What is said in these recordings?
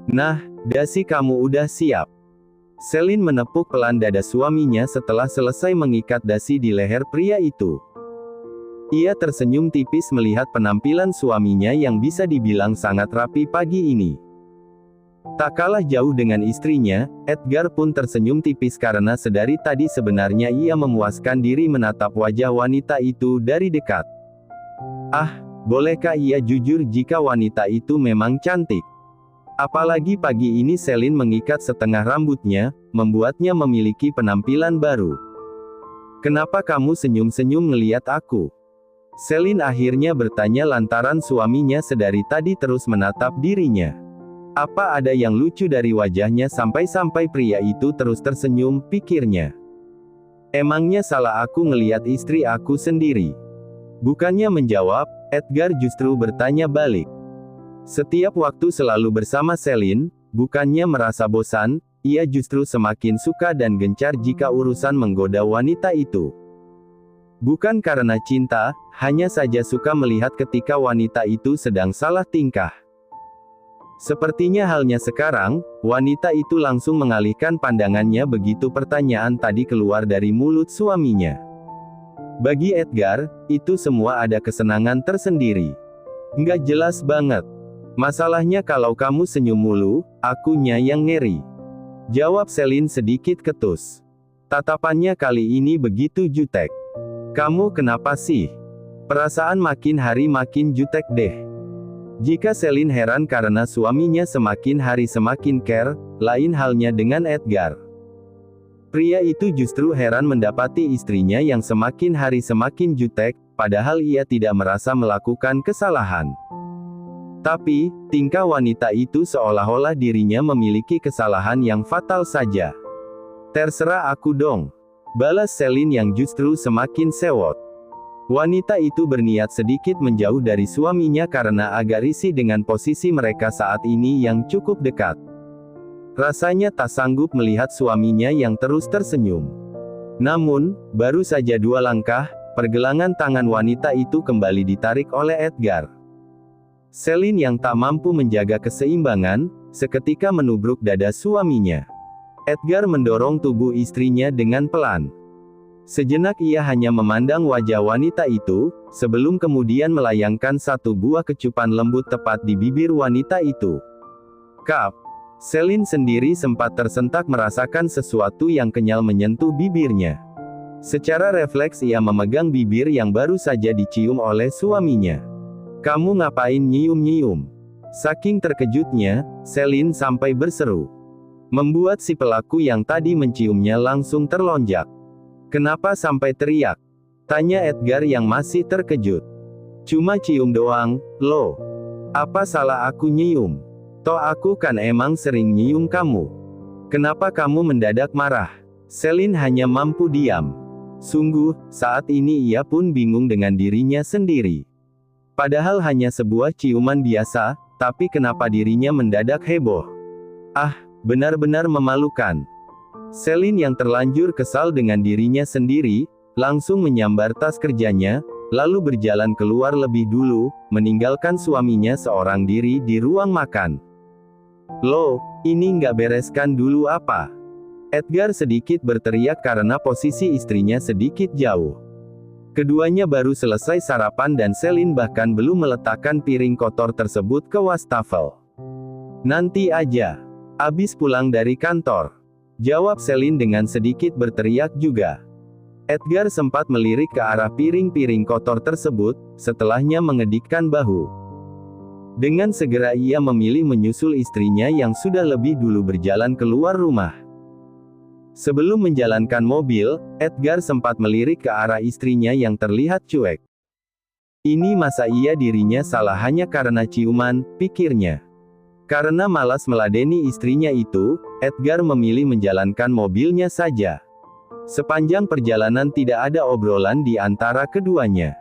Nah, dasi kamu udah siap. Selin menepuk pelan dada suaminya setelah selesai mengikat dasi di leher pria itu. Ia tersenyum tipis melihat penampilan suaminya yang bisa dibilang sangat rapi pagi ini. Tak kalah jauh dengan istrinya, Edgar pun tersenyum tipis karena sedari tadi sebenarnya ia memuaskan diri menatap wajah wanita itu dari dekat. Ah, bolehkah ia jujur jika wanita itu memang cantik? Apalagi pagi ini Selin mengikat setengah rambutnya, membuatnya memiliki penampilan baru. Kenapa kamu senyum-senyum ngeliat aku? Selin akhirnya bertanya lantaran suaminya sedari tadi terus menatap dirinya. Apa ada yang lucu dari wajahnya sampai-sampai pria itu terus tersenyum, pikirnya. Emangnya salah aku ngeliat istri aku sendiri? Bukannya menjawab, Edgar justru bertanya balik. Setiap waktu selalu bersama Selin, bukannya merasa bosan, ia justru semakin suka dan gencar jika urusan menggoda wanita itu. Bukan karena cinta, hanya saja suka melihat ketika wanita itu sedang salah tingkah. Sepertinya halnya sekarang, wanita itu langsung mengalihkan pandangannya begitu pertanyaan tadi keluar dari mulut suaminya. Bagi Edgar, itu semua ada kesenangan tersendiri. Nggak jelas banget. Masalahnya kalau kamu senyum mulu, akunya yang ngeri. Jawab Selin sedikit ketus. Tatapannya kali ini begitu jutek. Kamu kenapa sih? Perasaan makin hari makin jutek deh. Jika Selin heran karena suaminya semakin hari semakin care, lain halnya dengan Edgar. Pria itu justru heran mendapati istrinya yang semakin hari semakin jutek, padahal ia tidak merasa melakukan kesalahan. Tapi, tingkah wanita itu seolah-olah dirinya memiliki kesalahan yang fatal saja. Terserah aku dong. Balas Selin yang justru semakin sewot. Wanita itu berniat sedikit menjauh dari suaminya karena agak risih dengan posisi mereka saat ini yang cukup dekat. Rasanya tak sanggup melihat suaminya yang terus tersenyum. Namun, baru saja 2 langkah, pergelangan tangan wanita itu kembali ditarik oleh Edgar. Selin yang tak mampu menjaga keseimbangan, seketika menubruk dada suaminya. Edgar mendorong tubuh istrinya dengan pelan. Sejenak ia hanya memandang wajah wanita itu, sebelum kemudian melayangkan satu buah kecupan lembut tepat di bibir wanita itu. Kap. Selin sendiri sempat tersentak merasakan sesuatu yang kenyal menyentuh bibirnya. Secara refleks ia memegang bibir yang baru saja dicium oleh suaminya. Kamu ngapain nyium-nyium? Saking terkejutnya, Selin sampai berseru. Membuat si pelaku yang tadi menciumnya langsung terlonjak. Kenapa sampai teriak? Tanya Edgar yang masih terkejut. Cuma cium doang, loh. Apa salah aku nyium? Toh aku kan emang sering nyium kamu. Kenapa kamu mendadak marah? Selin hanya mampu diam. Sungguh, saat ini ia pun bingung dengan dirinya sendiri. Padahal hanya sebuah ciuman biasa, tapi kenapa dirinya mendadak heboh? Ah, benar-benar memalukan. Selin yang terlanjur kesal dengan dirinya sendiri, langsung menyambar tas kerjanya, lalu berjalan keluar lebih dulu, meninggalkan suaminya seorang diri di ruang makan. Loh, ini nggak bereskan dulu apa? Edgar sedikit berteriak karena posisi istrinya sedikit jauh. Keduanya baru selesai sarapan dan Selin bahkan belum meletakkan piring kotor tersebut ke wastafel. Nanti aja. Abis pulang dari kantor. Jawab Selin dengan sedikit berteriak juga. Edgar sempat melirik ke arah piring-piring kotor tersebut, setelahnya mengedikkan bahu. Dengan segera ia memilih menyusul istrinya yang sudah lebih dulu berjalan keluar rumah. Sebelum menjalankan mobil, Edgar sempat melirik ke arah istrinya yang terlihat cuek. Ini masa iya dirinya salah hanya karena ciuman, pikirnya. Karena malas meladeni istrinya itu, Edgar memilih menjalankan mobilnya saja. Sepanjang perjalanan tidak ada obrolan di antara keduanya.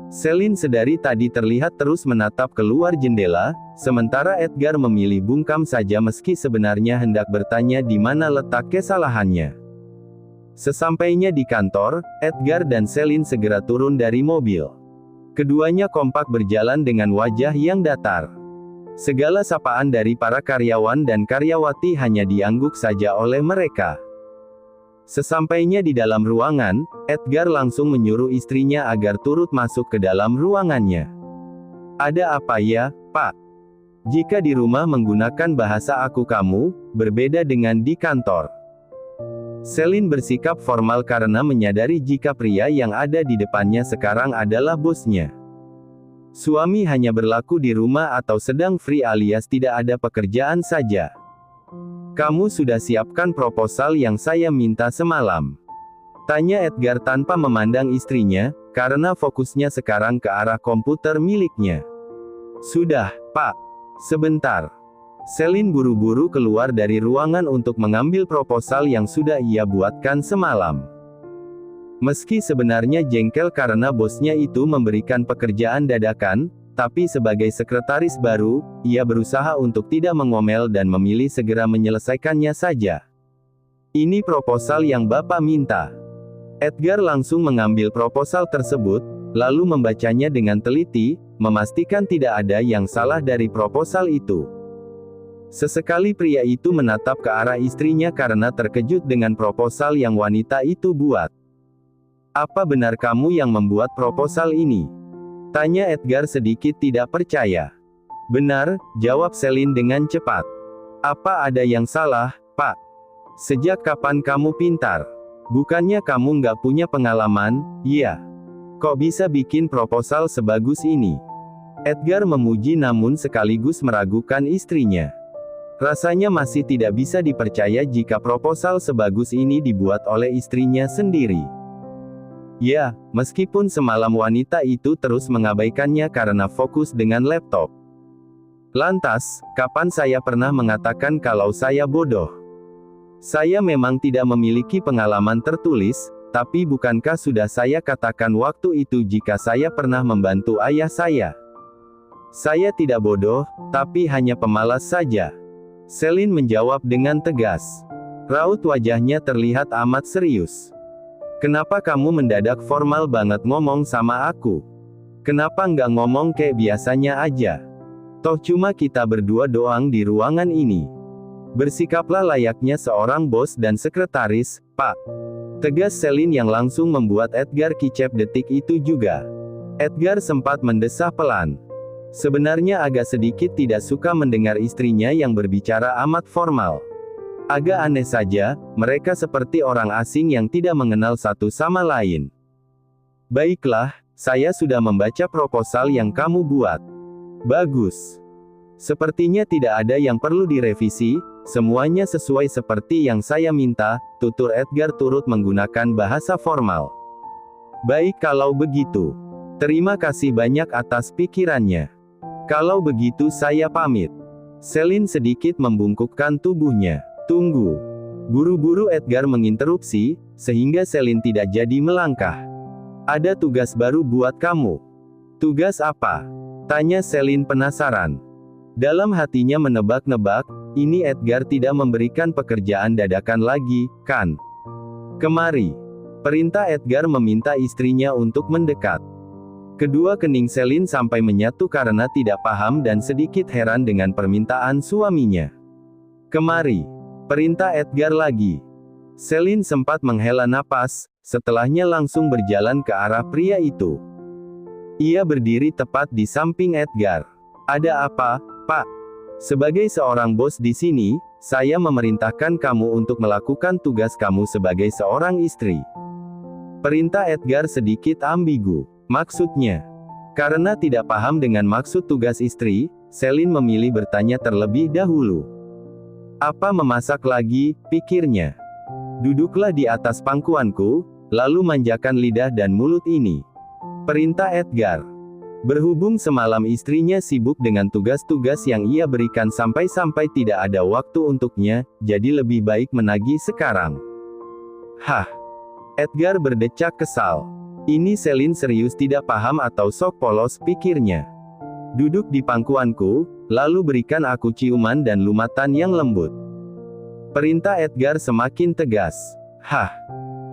Selin sedari tadi terlihat terus menatap keluar jendela, sementara Edgar memilih bungkam saja meski sebenarnya hendak bertanya di mana letak kesalahannya. Sesampainya di kantor, Edgar dan Selin segera turun dari mobil. Keduanya kompak berjalan dengan wajah yang datar. Segala sapaan dari para karyawan dan karyawati hanya diangguk saja oleh mereka. Sesampainya di dalam ruangan, Edgar langsung menyuruh istrinya agar turut masuk ke dalam ruangannya. "Ada apa ya, Pak? Jika di rumah menggunakan bahasa aku kamu, berbeda dengan di kantor." Celine bersikap formal karena menyadari jika pria yang ada di depannya sekarang adalah bosnya. Suami hanya berlaku di rumah atau sedang free alias tidak ada pekerjaan saja. "Kamu sudah siapkan proposal yang saya minta semalam?" tanya Edgar tanpa memandang istrinya, karena fokusnya sekarang ke arah komputer miliknya. "Sudah, Pak. Sebentar." Celine buru-buru keluar dari ruangan untuk mengambil proposal yang sudah ia buatkan semalam. Meski sebenarnya jengkel karena bosnya itu memberikan pekerjaan dadakan, tapi sebagai sekretaris baru, ia berusaha untuk tidak mengomel dan memilih segera menyelesaikannya saja. "Ini proposal yang Bapak minta." Edgar langsung mengambil proposal tersebut, lalu membacanya dengan teliti, memastikan tidak ada yang salah dari proposal itu. Sesekali pria itu menatap ke arah istrinya karena terkejut dengan proposal yang wanita itu buat. "Apa benar kamu yang membuat proposal ini?" tanya Edgar sedikit tidak percaya. "Benar," jawab Celine dengan cepat. "Apa ada yang salah, Pak? Sejak kapan kamu pintar? Bukannya kamu nggak punya pengalaman, ya? Kok bisa bikin proposal sebagus ini?" Edgar memuji namun sekaligus meragukan istrinya. Rasanya masih tidak bisa dipercaya jika proposal sebagus ini dibuat oleh istrinya sendiri. Ya, meskipun semalam wanita itu terus mengabaikannya karena fokus dengan laptop. "Lantas, kapan saya pernah mengatakan kalau saya bodoh? Saya memang tidak memiliki pengalaman tertulis, tapi bukankah sudah saya katakan waktu itu jika saya pernah membantu ayah saya? Saya tidak bodoh, tapi hanya pemalas saja." Celine menjawab dengan tegas. Raut wajahnya terlihat amat serius. "Kenapa kamu mendadak formal banget ngomong sama aku? Kenapa nggak ngomong kayak biasanya aja? Toh cuma kita berdua doang di ruangan ini. Bersikaplah layaknya seorang bos dan sekretaris, Pak." Tegas Celine yang langsung membuat Edgar kicep detik itu juga. Edgar sempat mendesah pelan. Sebenarnya agak sedikit tidak suka mendengar istrinya yang berbicara amat formal. Agak aneh saja, mereka seperti orang asing yang tidak mengenal satu sama lain. "Baiklah, saya sudah membaca proposal yang kamu buat. Bagus. Sepertinya tidak ada yang perlu direvisi, semuanya sesuai seperti yang saya minta," tutur Edgar turut menggunakan bahasa formal. "Baik kalau begitu. Terima kasih banyak atas pikirannya. Kalau begitu saya pamit." Celine sedikit membungkukkan tubuhnya. "Tunggu." Buru-buru Edgar menginterupsi, sehingga Celine tidak jadi melangkah. "Ada tugas baru buat kamu." "Tugas apa?" tanya Celine penasaran. Dalam hatinya menebak-nebak, ini Edgar tidak memberikan pekerjaan dadakan lagi, kan? "Kemari." Perintah Edgar meminta istrinya untuk mendekat. Kedua kening Celine sampai menyatu karena tidak paham dan sedikit heran dengan permintaan suaminya. "Kemari." Perintah Edgar lagi. Celine sempat menghela napas, setelahnya langsung berjalan ke arah pria itu. Ia berdiri tepat di samping Edgar. "Ada apa, Pak?" "Sebagai seorang bos di sini, saya memerintahkan kamu untuk melakukan tugas kamu sebagai seorang istri." Perintah Edgar sedikit ambigu. Maksudnya? Karena tidak paham dengan maksud tugas istri, Celine memilih bertanya terlebih dahulu. "Apa memasak lagi?" pikirnya. "Duduklah di atas pangkuanku, lalu manjakan lidah dan mulut ini." Perintah Edgar. Berhubung semalam istrinya sibuk dengan tugas-tugas yang ia berikan sampai-sampai tidak ada waktu untuknya, jadi lebih baik menagih sekarang. "Hah?" Edgar berdecak kesal. Ini Celine serius tidak paham atau sok polos, pikirnya. "Duduk di pangkuanku, lalu berikan aku ciuman dan lumatan yang lembut." Perintah Edgar semakin tegas. "Hah?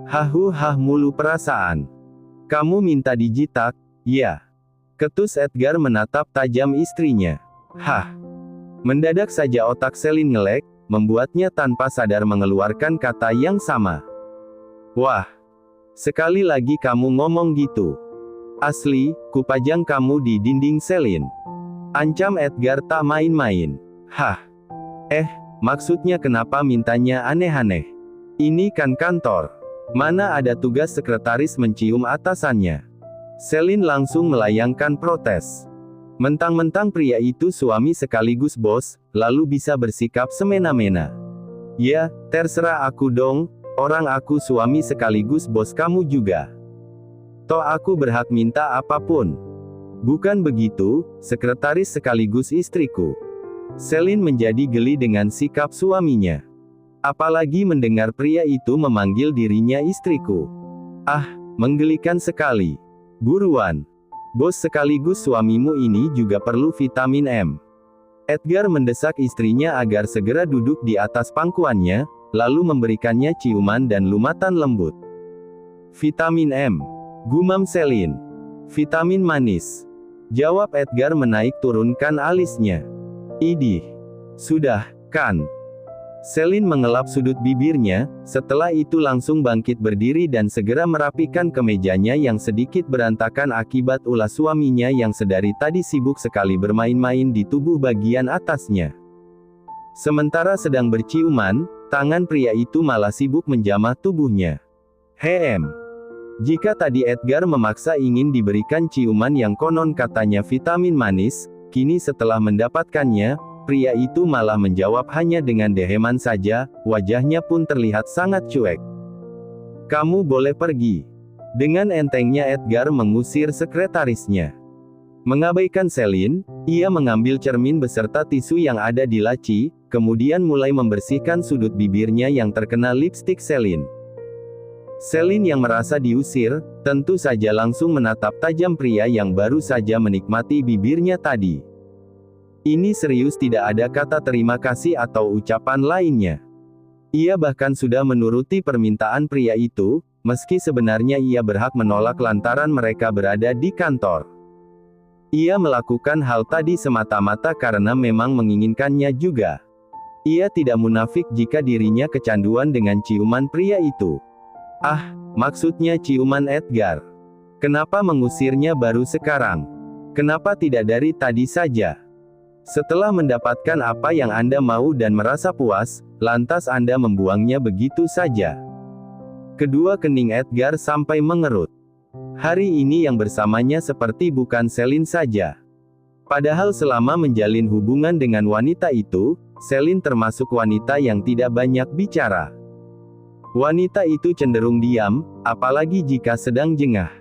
Hahu-hah mulu perasaan. Kamu minta dijitak, ya?" Ketus Edgar menatap tajam istrinya. "Hah? Mendadak saja otak Selin ngelek, membuatnya tanpa sadar mengeluarkan kata yang sama. Wah, sekali lagi kamu ngomong gitu. Asli, kupajang kamu di dinding Selin. Ancam Edgar tak main-main. Hah? Maksudnya kenapa mintanya aneh-aneh? Ini kan kantor. Mana ada tugas sekretaris mencium atasannya? Selin langsung melayangkan protes. Mentang-mentang pria itu suami sekaligus bos, lalu bisa bersikap semena-mena. Ya, terserah aku dong, orang aku suami sekaligus bos kamu juga. Toh aku berhak minta apapun. Bukan begitu, sekretaris sekaligus istriku. Selin menjadi geli dengan sikap suaminya. Apalagi mendengar pria itu memanggil dirinya istriku. Ah, menggelikan sekali. Buruan. Bos sekaligus suamimu ini juga perlu vitamin M. Edgar mendesak istrinya agar segera duduk di atas pangkuannya, lalu memberikannya ciuman dan lumatan lembut. Vitamin M. Gumam Selin. Vitamin manis. Jawab Edgar menaik turunkan alisnya. Idih. Sudah, kan? Selin mengelap sudut bibirnya, setelah itu langsung bangkit berdiri dan segera merapikan kemejanya yang sedikit berantakan akibat ulah suaminya yang sedari tadi sibuk sekali bermain-main di tubuh bagian atasnya. Sementara sedang berciuman, tangan pria itu malah sibuk menjamah tubuhnya. Jika tadi Edgar memaksa ingin diberikan ciuman yang konon katanya vitamin manis, kini setelah mendapatkannya, pria itu malah menjawab hanya dengan deheman saja, wajahnya pun terlihat sangat cuek. Kamu boleh pergi. Dengan entengnya Edgar mengusir sekretarisnya. Mengabaikan Selin, ia mengambil cermin beserta tisu yang ada di laci, kemudian mulai membersihkan sudut bibirnya yang terkena lipstik Selin. Selin yang merasa diusir, tentu saja langsung menatap tajam pria yang baru saja menikmati bibirnya tadi. Ini serius tidak ada kata terima kasih atau ucapan lainnya. Ia bahkan sudah menuruti permintaan pria itu, meski sebenarnya ia berhak menolak lantaran mereka berada di kantor. Ia melakukan hal tadi semata-mata karena memang menginginkannya juga. Ia tidak munafik jika dirinya kecanduan dengan ciuman pria itu. Ah, maksudnya ciuman Edgar. Kenapa mengusirnya baru sekarang? Kenapa tidak dari tadi saja? Setelah mendapatkan apa yang Anda mau dan merasa puas, lantas Anda membuangnya begitu saja. Kedua kening Edgar sampai mengerut. Hari ini yang bersamanya seperti bukan Selin saja. Padahal selama menjalin hubungan dengan wanita itu, Selin termasuk wanita yang tidak banyak bicara. Wanita itu cenderung diam, apalagi jika sedang jengah.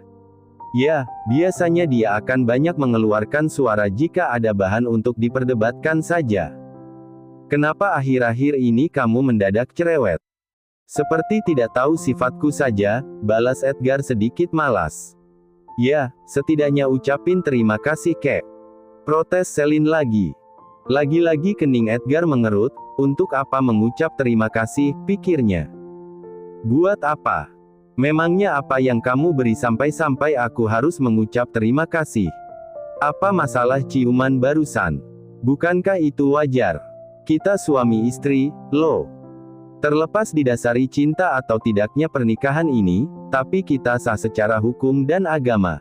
Ya, biasanya dia akan banyak mengeluarkan suara jika ada bahan untuk diperdebatkan saja. Kenapa akhir-akhir ini kamu mendadak cerewet? Seperti tidak tahu sifatku saja, balas Edgar sedikit malas. Ya, setidaknya ucapin terima kasih kek. Protes Selin lagi. Lagi-lagi kening Edgar mengerut, untuk apa mengucap terima kasih, pikirnya. Buat apa? Memangnya apa yang kamu beri sampai-sampai aku harus mengucap terima kasih? Apa masalah ciuman barusan? Bukankah itu wajar? Kita suami istri, loh. Terlepas didasari cinta atau tidaknya pernikahan ini, tapi kita sah secara hukum dan agama.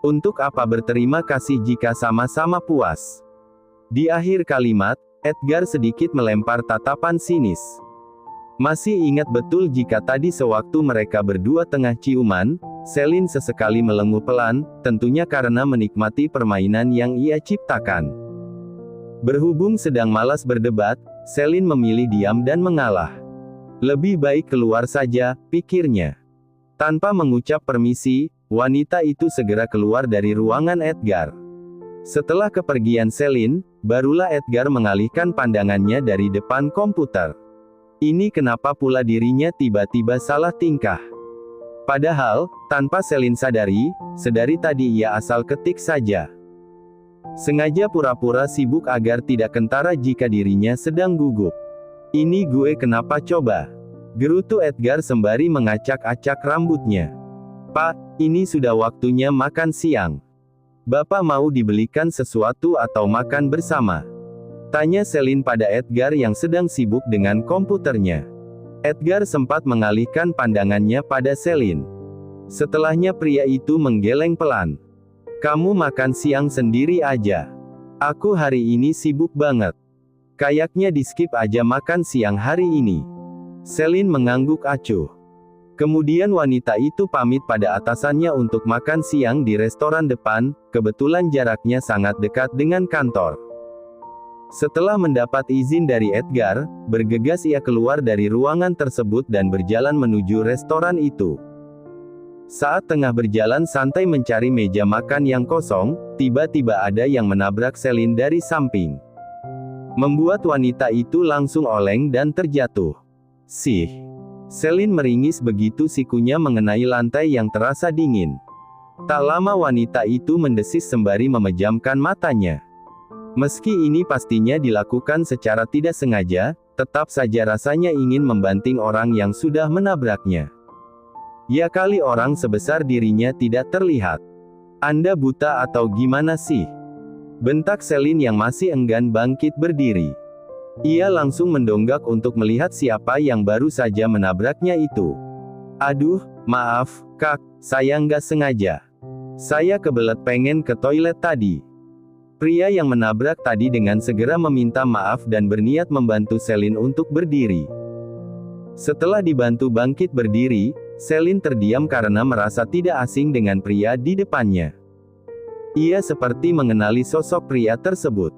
Untuk apa berterima kasih jika sama-sama puas? Di akhir kalimat, Edgar sedikit melempar tatapan sinis. Masih ingat betul jika tadi sewaktu mereka berdua tengah ciuman, Selin sesekali melenguh pelan, tentunya karena menikmati permainan yang ia ciptakan. Berhubung sedang malas berdebat, Selin memilih diam dan mengalah. Lebih baik keluar saja, pikirnya. Tanpa mengucap permisi, wanita itu segera keluar dari ruangan Edgar. Setelah kepergian Selin, barulah Edgar mengalihkan pandangannya dari depan komputer. Ini kenapa pula dirinya tiba-tiba salah tingkah. Padahal, tanpa Selin sadari, sedari tadi ia asal ketik saja. Sengaja pura-pura sibuk agar tidak kentara jika dirinya sedang gugup. Ini gue kenapa coba? Gerutu Edgar sembari mengacak-acak rambutnya. Pak, ini sudah waktunya makan siang. Bapak mau dibelikan sesuatu atau makan bersama? Tanya Celine pada Edgar yang sedang sibuk dengan komputernya. Edgar sempat mengalihkan pandangannya pada Celine. Setelahnya pria itu menggeleng pelan. Kamu makan siang sendiri aja. Aku hari ini sibuk banget. Kayaknya di-skip aja makan siang hari ini. Celine mengangguk acuh. Kemudian wanita itu pamit pada atasannya untuk makan siang di restoran depan, kebetulan jaraknya sangat dekat dengan kantor. Setelah mendapat izin dari Edgar, bergegas ia keluar dari ruangan tersebut dan berjalan menuju restoran itu. Saat tengah berjalan santai mencari meja makan yang kosong, tiba-tiba ada yang menabrak Celine dari samping. Membuat wanita itu langsung oleng dan terjatuh. Sih. Celine meringis begitu sikunya mengenai lantai yang terasa dingin. Tak lama wanita itu mendesis sembari memejamkan matanya. Meski ini pastinya dilakukan secara tidak sengaja, tetap saja rasanya ingin membanting orang yang sudah menabraknya. Ya kali orang sebesar dirinya tidak terlihat. Anda buta atau gimana sih? Bentak Celine yang masih enggan bangkit berdiri. Ia langsung mendongak untuk melihat siapa yang baru saja menabraknya itu. Aduh, maaf, Kak, saya nggak sengaja. Saya kebelet pengen ke toilet tadi. Pria yang menabrak tadi dengan segera meminta maaf dan berniat membantu Celine untuk berdiri. Setelah dibantu bangkit berdiri, Celine terdiam karena merasa tidak asing dengan pria di depannya. Ia seperti mengenali sosok pria tersebut.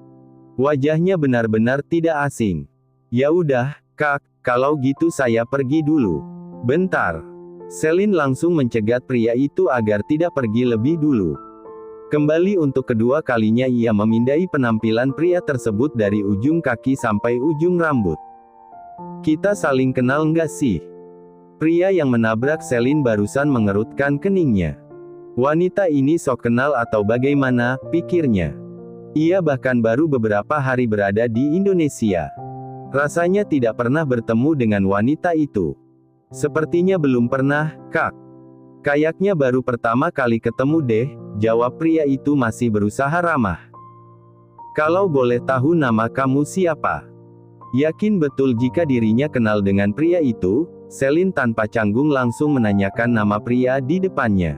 Wajahnya benar-benar tidak asing. Ya udah, Kak, kalau gitu saya pergi dulu. Bentar. Celine langsung mencegat pria itu agar tidak pergi lebih dulu. Kembali untuk kedua kalinya ia memindai penampilan pria tersebut dari ujung kaki sampai ujung rambut. Kita saling kenal nggak sih? Pria yang menabrak Celine barusan mengerutkan keningnya. Wanita ini sok kenal atau bagaimana, pikirnya. Ia bahkan baru beberapa hari berada di Indonesia. Rasanya tidak pernah bertemu dengan wanita itu. Sepertinya belum pernah, Kak. Kayaknya baru pertama kali ketemu deh, jawab pria itu masih berusaha ramah. Kalau boleh tahu nama kamu siapa? Yakin betul jika dirinya kenal dengan pria itu, Celine tanpa canggung langsung menanyakan nama pria di depannya.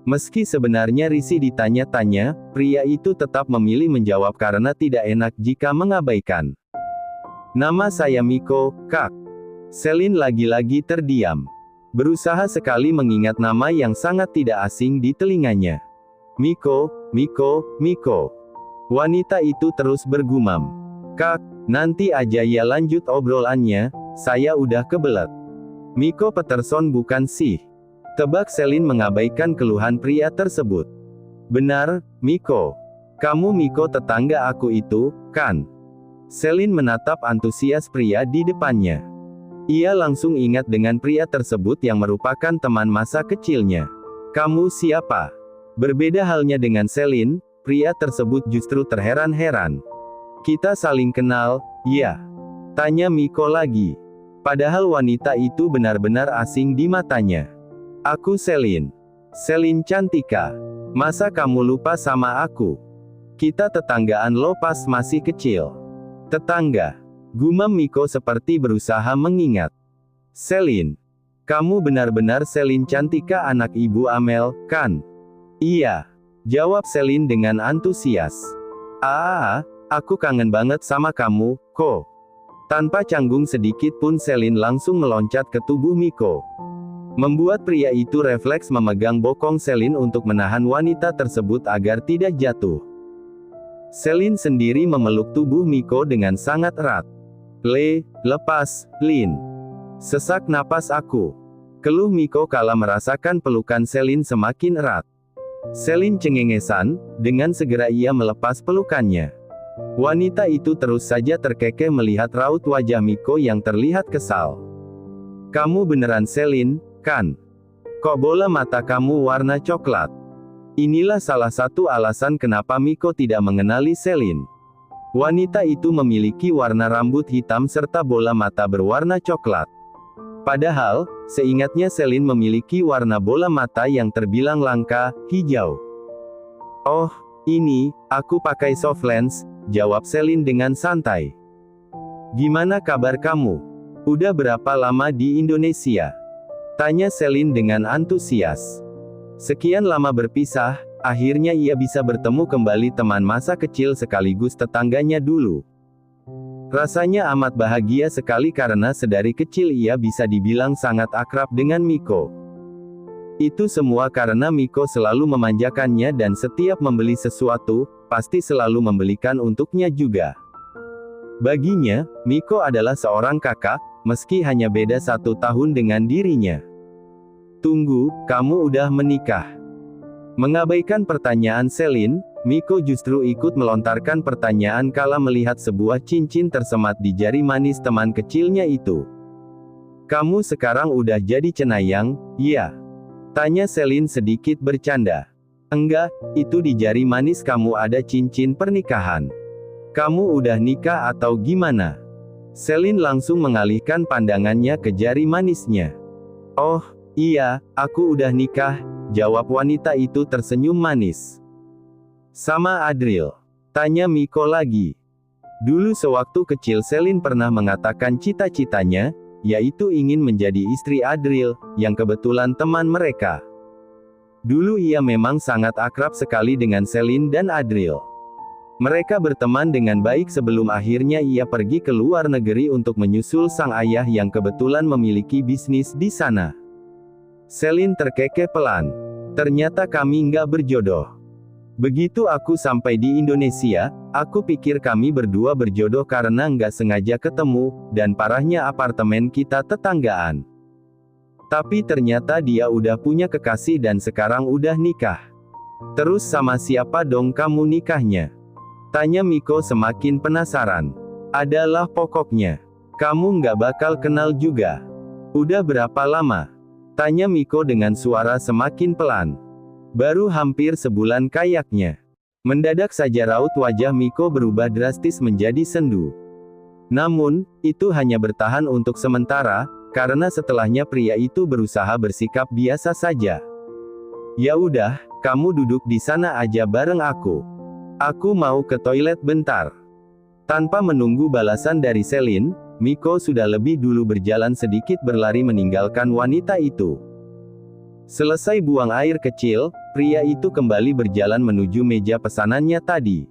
Meski sebenarnya risih ditanya-tanya, pria itu tetap memilih menjawab karena tidak enak jika mengabaikan. Nama saya Miko, Kak. Celine lagi-lagi terdiam. Berusaha sekali mengingat nama yang sangat tidak asing di telinganya. Miko, Miko, Miko. Wanita itu terus bergumam. Kak, nanti aja ya lanjut obrolannya, saya udah kebelet. Miko Peterson bukan sih? Tebak Celine mengabaikan keluhan pria tersebut. Benar, Miko. Kamu Miko tetangga aku itu, kan? Celine menatap antusias pria di depannya. Ia langsung ingat dengan pria tersebut yang merupakan teman masa kecilnya. Kamu siapa? Berbeda halnya dengan Celine, pria tersebut justru terheran-heran. Kita saling kenal, ya? Tanya Miko lagi. Padahal wanita itu benar-benar asing di matanya. Aku Celine. Celine Cantika. Masa kamu lupa sama aku? Kita tetanggaan lo pas masih kecil. Tetangga. Gumam Miko seperti berusaha mengingat. Celine. Kamu benar-benar Celine Cantika anak Ibu Amel, kan? Iya. Jawab Celine dengan antusias. Aku kangen banget sama kamu, kok. Tanpa canggung sedikit pun Celine langsung meloncat ke tubuh Miko. Membuat pria itu refleks memegang bokong Celine untuk menahan wanita tersebut agar tidak jatuh. Celine sendiri memeluk tubuh Miko dengan sangat erat. Lepas, Lin. Sesak napas aku. Keluh Miko kala merasakan pelukan Celine semakin erat. Celine cengengesan, dengan segera ia melepas pelukannya. Wanita itu terus saja terkekeh melihat raut wajah Miko yang terlihat kesal. Kamu beneran Celine, kan? Kok bola mata kamu warna coklat? Inilah salah satu alasan kenapa Miko tidak mengenali Celine. Wanita itu memiliki warna rambut hitam serta bola mata berwarna coklat. Padahal, seingatnya Celine memiliki warna bola mata yang terbilang langka, hijau. Oh, ini, aku pakai soft lens, jawab Selin dengan santai. Gimana kabar kamu? Udah berapa lama di Indonesia? Tanya Selin dengan antusias. Sekian lama berpisah, akhirnya ia bisa bertemu kembali teman masa kecil sekaligus tetangganya dulu. Rasanya amat bahagia sekali karena sedari kecil ia bisa dibilang sangat akrab dengan Miko. Itu semua karena Miko selalu memanjakannya dan setiap membeli sesuatu, pasti selalu membelikan untuknya juga. Baginya, Miko adalah seorang kakak, meski hanya beda 1 tahun dengan dirinya. Tunggu, kamu udah menikah? Mengabaikan pertanyaan Selin, Miko justru ikut melontarkan pertanyaan kala melihat sebuah cincin tersemat di jari manis teman kecilnya itu. Kamu sekarang udah jadi cenayang, iya? Tanya Selin sedikit bercanda. Enggak, itu di jari manis kamu ada cincin pernikahan. Kamu udah nikah atau gimana? Selin langsung mengalihkan pandangannya ke jari manisnya. Oh, iya, aku udah nikah, jawab wanita itu tersenyum manis. Sama Adril? Tanya Miko lagi. Dulu sewaktu kecil Selin pernah mengatakan cita-citanya, yaitu ingin menjadi istri Adril, yang kebetulan teman mereka. Dulu ia memang sangat akrab sekali dengan Selin dan Adril. Mereka berteman dengan baik sebelum akhirnya ia pergi ke luar negeri untuk menyusul sang ayah yang kebetulan memiliki bisnis di sana. Selin terkekeh pelan. Ternyata kami nggak berjodoh. Begitu aku sampai di Indonesia, aku pikir kami berdua berjodoh karena nggak sengaja ketemu, dan parahnya apartemen kita tetanggaan. Tapi ternyata dia udah punya kekasih dan sekarang udah nikah. Terus sama siapa dong kamu nikahnya? Tanya Miko semakin penasaran. Adalah pokoknya. Kamu nggak bakal kenal juga. Udah berapa lama? Tanya Miko dengan suara semakin pelan. Baru hampir sebulan kayaknya. Mendadak saja raut wajah Miko berubah drastis menjadi sendu. Namun, itu hanya bertahan untuk sementara, karena setelahnya pria itu berusaha bersikap biasa saja. Ya udah, kamu duduk di sana aja bareng aku. Aku mau ke toilet bentar. Tanpa menunggu balasan dari Selin, Miko sudah lebih dulu berjalan sedikit berlari meninggalkan wanita itu. Selesai buang air kecil, pria itu kembali berjalan menuju meja pesanannya tadi.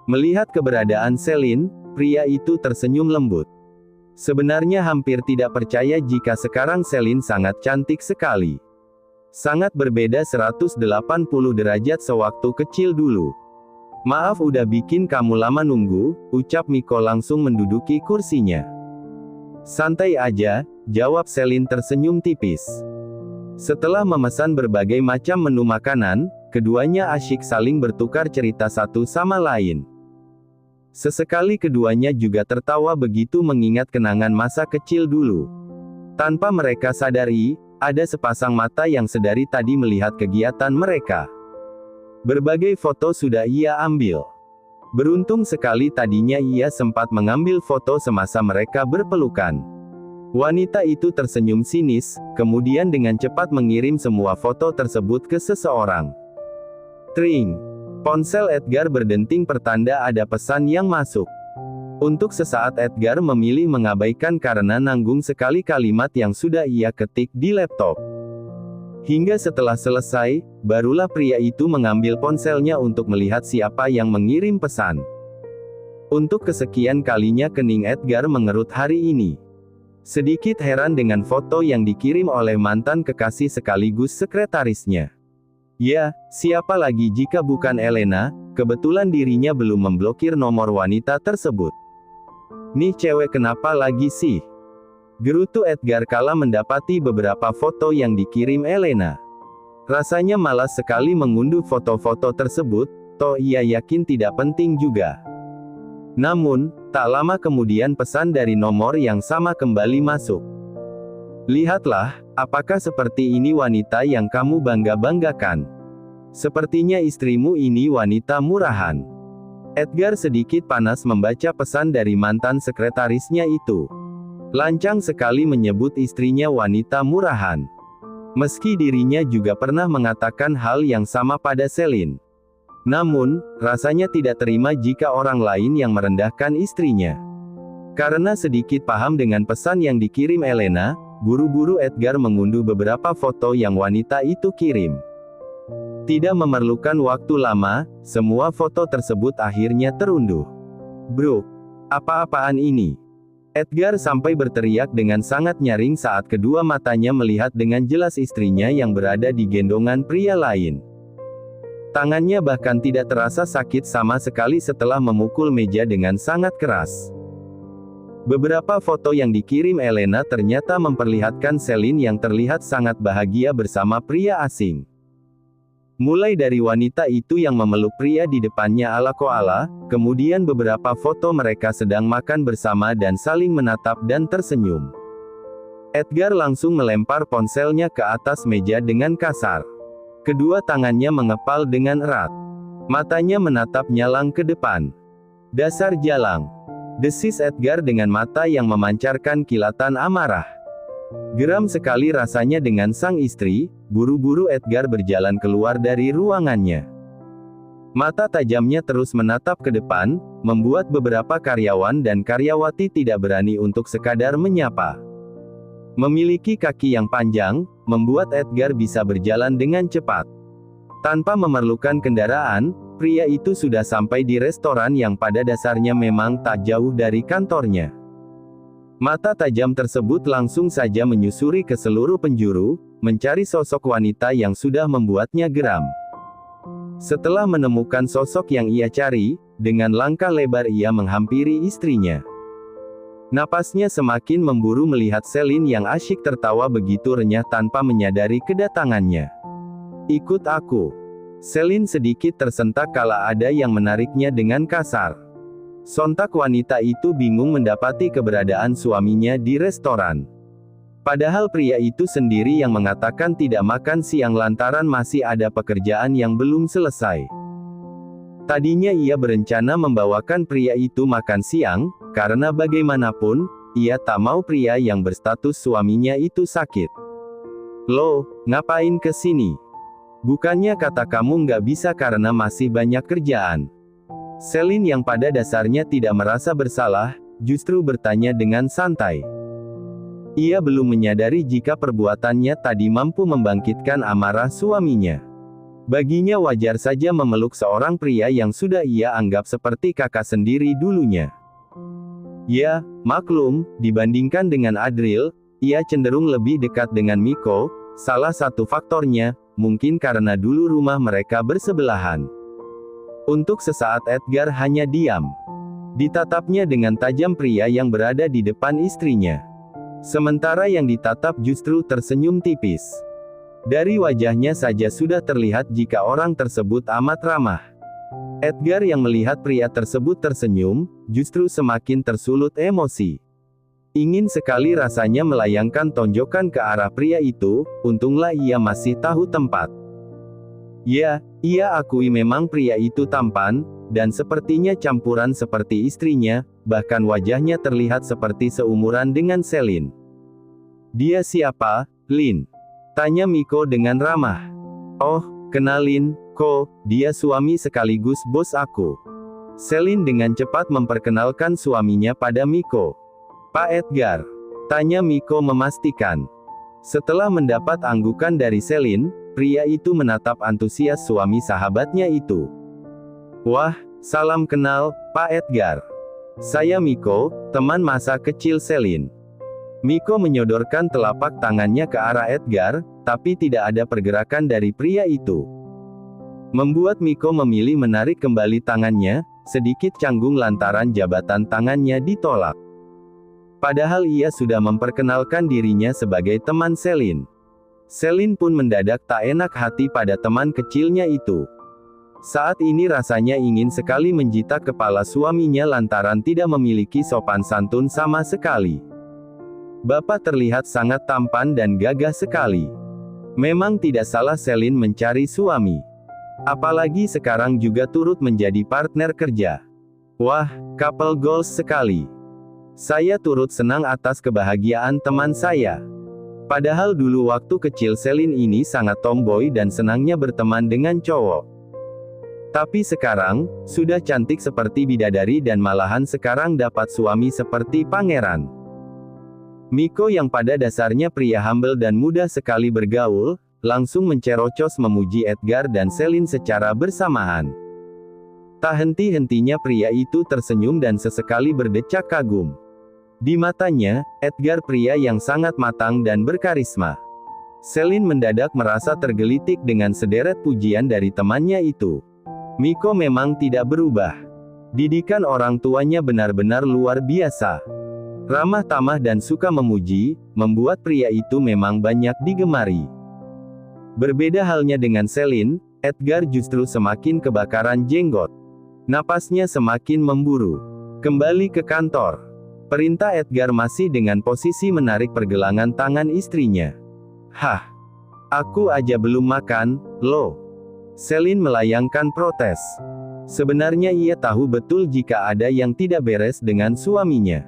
Melihat keberadaan Selin, pria itu tersenyum lembut. Sebenarnya hampir tidak percaya jika sekarang Selin sangat cantik sekali. Sangat berbeda 180 derajat sewaktu kecil dulu. Maaf udah bikin kamu lama nunggu, ucap Miko langsung menduduki kursinya. Santai aja, jawab Selin tersenyum tipis. Setelah memesan berbagai macam menu makanan, keduanya asyik saling bertukar cerita satu sama lain. Sesekali keduanya juga tertawa begitu mengingat kenangan masa kecil dulu. Tanpa mereka sadari, ada sepasang mata yang sedari tadi melihat kegiatan mereka. Berbagai foto sudah ia ambil. Beruntung sekali tadinya ia sempat mengambil foto semasa mereka berpelukan. Wanita itu tersenyum sinis, kemudian dengan cepat mengirim semua foto tersebut ke seseorang. Tring. Ponsel Edgar berdenting pertanda ada pesan yang masuk. Untuk sesaat Edgar memilih mengabaikan karena nanggung sekali kalimat yang sudah ia ketik di laptop. Hingga setelah selesai, barulah pria itu mengambil ponselnya untuk melihat siapa yang mengirim pesan. Untuk kesekian kalinya kening Edgar mengerut hari ini. Sedikit heran dengan foto yang dikirim oleh mantan kekasih sekaligus sekretarisnya. Ya, siapa lagi jika bukan Elena, kebetulan dirinya belum memblokir nomor wanita tersebut. Nih cewek kenapa lagi sih? Gerutu Edgar kala mendapati beberapa foto yang dikirim Elena. Rasanya malas sekali mengunduh foto-foto tersebut, toh ia yakin tidak penting juga. Namun, tak lama kemudian pesan dari nomor yang sama kembali masuk. Lihatlah, apakah seperti ini wanita yang kamu bangga-banggakan? Sepertinya istrimu ini wanita murahan. Edgar sedikit panas membaca pesan dari mantan sekretarisnya itu. Lancang sekali menyebut istrinya wanita murahan. Meski dirinya juga pernah mengatakan hal yang sama pada Selin. Namun, rasanya tidak terima jika orang lain yang merendahkan istrinya. Karena sedikit paham dengan pesan yang dikirim Elena, buru-buru Edgar mengunduh beberapa foto yang wanita itu kirim. Tidak memerlukan waktu lama, semua foto tersebut akhirnya terunduh. "Bro, apa-apaan ini?" Edgar sampai berteriak dengan sangat nyaring saat kedua matanya melihat dengan jelas istrinya yang berada di gendongan pria lain. Tangannya bahkan tidak terasa sakit sama sekali setelah memukul meja dengan sangat keras. Beberapa foto yang dikirim Elena ternyata memperlihatkan Celine yang terlihat sangat bahagia bersama pria asing. Mulai dari wanita itu yang memeluk pria di depannya ala koala, kemudian beberapa foto mereka sedang makan bersama dan saling menatap dan tersenyum. Edgar langsung melempar ponselnya ke atas meja dengan kasar. Kedua tangannya mengepal dengan erat. Matanya menatap nyalang ke depan. "Dasar jalang!" desis Edgar dengan mata yang memancarkan kilatan amarah. Geram sekali rasanya dengan sang istri, buru-buru Edgar berjalan keluar dari ruangannya. Mata tajamnya terus menatap ke depan, membuat beberapa karyawan dan karyawati tidak berani untuk sekadar menyapa. Memiliki kaki yang panjang, membuat Edgar bisa berjalan dengan cepat. Tanpa memerlukan kendaraan, pria itu sudah sampai di restoran yang pada dasarnya memang tak jauh dari kantornya. Mata tajam tersebut langsung saja menyusuri ke seluruh penjuru, mencari sosok wanita yang sudah membuatnya geram. Setelah menemukan sosok yang ia cari, dengan langkah lebar ia menghampiri istrinya. Napasnya semakin memburu melihat Celine yang asyik tertawa begitu renyah tanpa menyadari kedatangannya. "Ikut aku." Celine sedikit tersentak kala ada yang menariknya dengan kasar. Sontak wanita itu bingung mendapati keberadaan suaminya di restoran. Padahal pria itu sendiri yang mengatakan tidak makan siang lantaran masih ada pekerjaan yang belum selesai. Tadinya ia berencana membawakan pria itu makan siang, karena bagaimanapun, ia tak mau pria yang berstatus suaminya itu sakit. "Lo, ngapain ke sini? Bukannya kata kamu nggak bisa karena masih banyak kerjaan?" Celine yang pada dasarnya tidak merasa bersalah, justru bertanya dengan santai. Ia belum menyadari jika perbuatannya tadi mampu membangkitkan amarah suaminya. Baginya wajar saja memeluk seorang pria yang sudah ia anggap seperti kakak sendiri dulunya. Ya, maklum, dibandingkan dengan Adril, ia cenderung lebih dekat dengan Miko. Salah satu faktornya, mungkin karena dulu rumah mereka bersebelahan. Untuk sesaat Edgar hanya diam. Ditatapnya dengan tajam pria yang berada di depan istrinya. Sementara yang ditatap justru tersenyum tipis. Dari wajahnya saja sudah terlihat jika orang tersebut amat ramah. Edgar yang melihat pria tersebut tersenyum, justru semakin tersulut emosi. Ingin sekali rasanya melayangkan tonjokan ke arah pria itu, untunglah ia masih tahu tempat. Ya, ia akui memang pria itu tampan, dan sepertinya campuran seperti istrinya, bahkan wajahnya terlihat seperti seumuran dengan Celine. "Dia siapa, Lin?" tanya Miko dengan ramah. "Oh, kenalin, Ko, dia suami sekaligus bos aku." Celine dengan cepat memperkenalkan suaminya pada Miko. "Pak Edgar?" tanya Miko memastikan. Setelah mendapat anggukan dari Celine, pria itu menatap antusias suami sahabatnya itu. "Wah, salam kenal, Pak Edgar. Saya Miko, teman masa kecil Celine." Miko menyodorkan telapak tangannya ke arah Edgar, tapi tidak ada pergerakan dari pria itu. Membuat Miko memilih menarik kembali tangannya, sedikit canggung lantaran jabatan tangannya ditolak. Padahal ia sudah memperkenalkan dirinya sebagai teman Celine. Celine pun mendadak tak enak hati pada teman kecilnya itu. Saat ini rasanya ingin sekali menjitak kepala suaminya lantaran tidak memiliki sopan santun sama sekali. Bapak terlihat sangat tampan dan gagah sekali. Memang tidak salah Celine mencari suami. Apalagi sekarang juga turut menjadi partner kerja. Wah, couple goals sekali. Saya turut senang atas kebahagiaan teman saya. Padahal dulu waktu kecil Celine ini sangat tomboy dan senangnya berteman dengan cowok. Tapi sekarang, sudah cantik seperti bidadari dan malahan sekarang dapat suami seperti pangeran. Miko yang pada dasarnya pria humble dan mudah sekali bergaul, langsung mencerocos memuji Edgar dan Celine secara bersamaan. Tak henti-hentinya pria itu tersenyum dan sesekali berdecak kagum. Di matanya, Edgar pria yang sangat matang dan berkarisma. Celine mendadak merasa tergelitik dengan sederet pujian dari temannya itu. Miko memang tidak berubah. Didikan orang tuanya benar-benar luar biasa. Ramah tamah dan suka memuji, membuat pria itu memang banyak digemari. Berbeda halnya dengan Celine, Edgar justru semakin kebakaran jenggot. Napasnya semakin memburu. Kembali ke kantor. Perintah Edgar masih dengan posisi menarik pergelangan tangan istrinya. Hah? Aku aja belum makan, loh. Celine melayangkan protes. Sebenarnya ia tahu betul jika ada yang tidak beres dengan suaminya.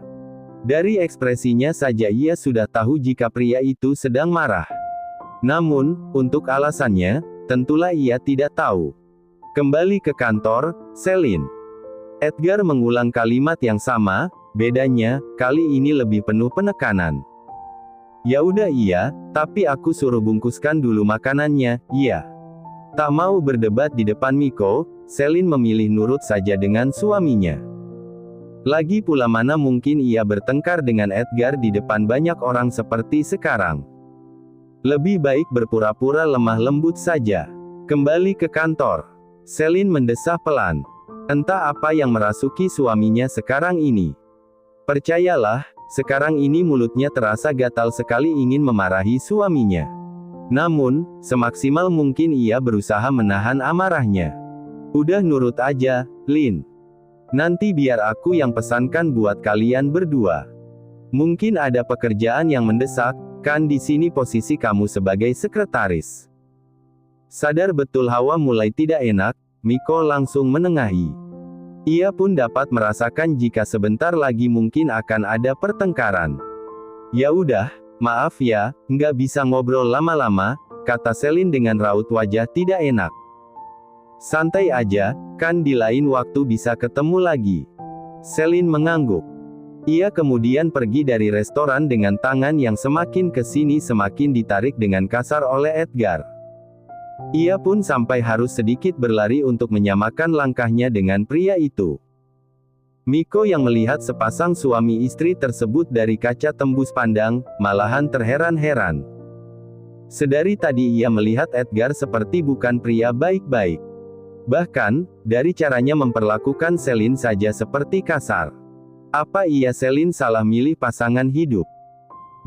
Dari ekspresinya saja ia sudah tahu jika pria itu sedang marah. Namun, untuk alasannya, tentulah ia tidak tahu. Kembali ke kantor, Celine. Edgar mengulang kalimat yang sama, bedanya, kali ini lebih penuh penekanan. Ya udah iya, tapi aku suruh bungkuskan dulu makanannya, iya. Tak mau berdebat di depan Miko, Celine memilih nurut saja dengan suaminya. Lagi pula mana mungkin ia bertengkar dengan Edgar di depan banyak orang seperti sekarang. Lebih baik berpura-pura lemah lembut saja. Kembali ke kantor. Celine mendesah pelan. Entah apa yang merasuki suaminya sekarang ini. Percayalah, sekarang ini mulutnya terasa gatal sekali ingin memarahi suaminya. Namun, semaksimal mungkin ia berusaha menahan amarahnya. Udah nurut aja, Lin. Nanti biar aku yang pesankan buat kalian berdua. Mungkin ada pekerjaan yang mendesak, kan di sini posisi kamu sebagai sekretaris. Sadar betul Hawa mulai tidak enak, Miko langsung menengahi. Ia pun dapat merasakan jika sebentar lagi mungkin akan ada pertengkaran. Ya udah. Maaf ya, nggak bisa ngobrol lama-lama, kata Celine dengan raut wajah tidak enak. Santai aja, kan di lain waktu bisa ketemu lagi. Celine mengangguk. Ia kemudian pergi dari restoran dengan tangan yang semakin ke sini semakin ditarik dengan kasar oleh Edgar. Ia pun sampai harus sedikit berlari untuk menyamakan langkahnya dengan pria itu. Miko yang melihat sepasang suami istri tersebut dari kaca tembus pandang, malahan terheran-heran. Sedari tadi ia melihat Edgar seperti bukan pria baik-baik. Bahkan, dari caranya memperlakukan Celine saja seperti kasar. Apa iya Celine salah milih pasangan hidup?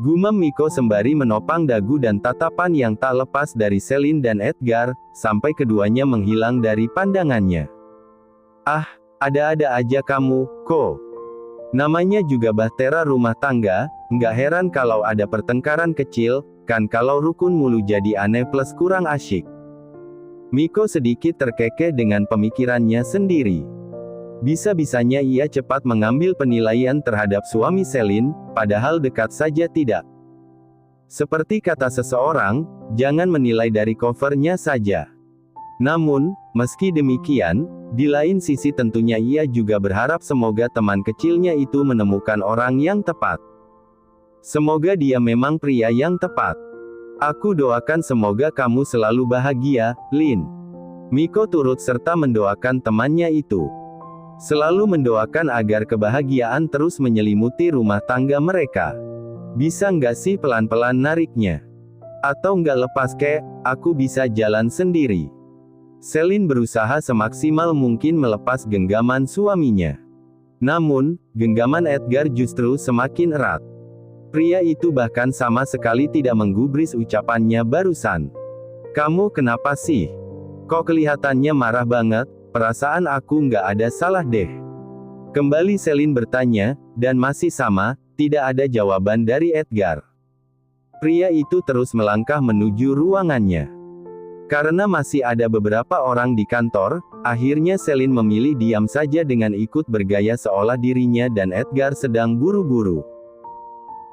Gumam Miko sembari menopang dagu dan tatapan yang tak lepas dari Celine dan Edgar, sampai keduanya menghilang dari pandangannya. Ah, ada-ada aja kamu, Ko. Namanya juga bahtera rumah tangga, nggak heran kalau ada pertengkaran kecil, kan kalau rukun mulu jadi aneh plus kurang asyik. Miko sedikit terkekeh dengan pemikirannya sendiri. Bisa-bisanya ia cepat mengambil penilaian terhadap suami Celine, padahal dekat saja tidak. Seperti kata seseorang, jangan menilai dari covernya saja. Namun, meski demikian, di lain sisi tentunya ia juga berharap semoga teman kecilnya itu menemukan orang yang tepat. Semoga dia memang pria yang tepat. Aku doakan semoga kamu selalu bahagia, Lin. Miko turut serta mendoakan temannya itu. Selalu mendoakan agar kebahagiaan terus menyelimuti rumah tangga mereka. Bisa nggak sih pelan-pelan nariknya? Atau nggak lepas kek, aku bisa jalan sendiri. Celine berusaha semaksimal mungkin melepas genggaman suaminya. Namun, genggaman Edgar justru semakin erat. Pria itu bahkan sama sekali tidak menggubris ucapannya barusan. Kamu kenapa sih? Kok kelihatannya marah banget? Perasaan aku nggak ada salah deh. Kembali Celine bertanya, dan masih sama, tidak ada jawaban dari Edgar. Pria itu terus melangkah menuju ruangannya. Karena masih ada beberapa orang di kantor, akhirnya Celine memilih diam saja dengan ikut bergaya seolah dirinya dan Edgar sedang buru-buru.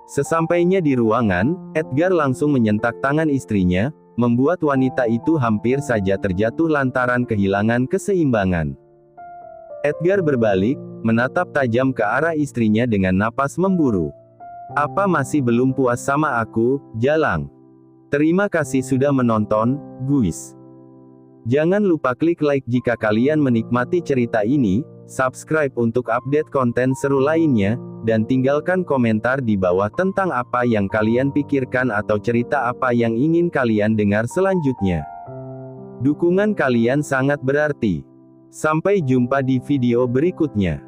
Sesampainya di ruangan, Edgar langsung menyentak tangan istrinya, membuat wanita itu hampir saja terjatuh lantaran kehilangan keseimbangan. Edgar berbalik, menatap tajam ke arah istrinya dengan napas memburu. "Apa masih belum puas sama aku, Jalang? Terima kasih sudah menonton, guys. Jangan lupa klik like jika kalian menikmati cerita ini, subscribe untuk update konten seru lainnya, dan tinggalkan komentar di bawah tentang apa yang kalian pikirkan atau cerita apa yang ingin kalian dengar selanjutnya. Dukungan kalian sangat berarti. Sampai jumpa di video berikutnya.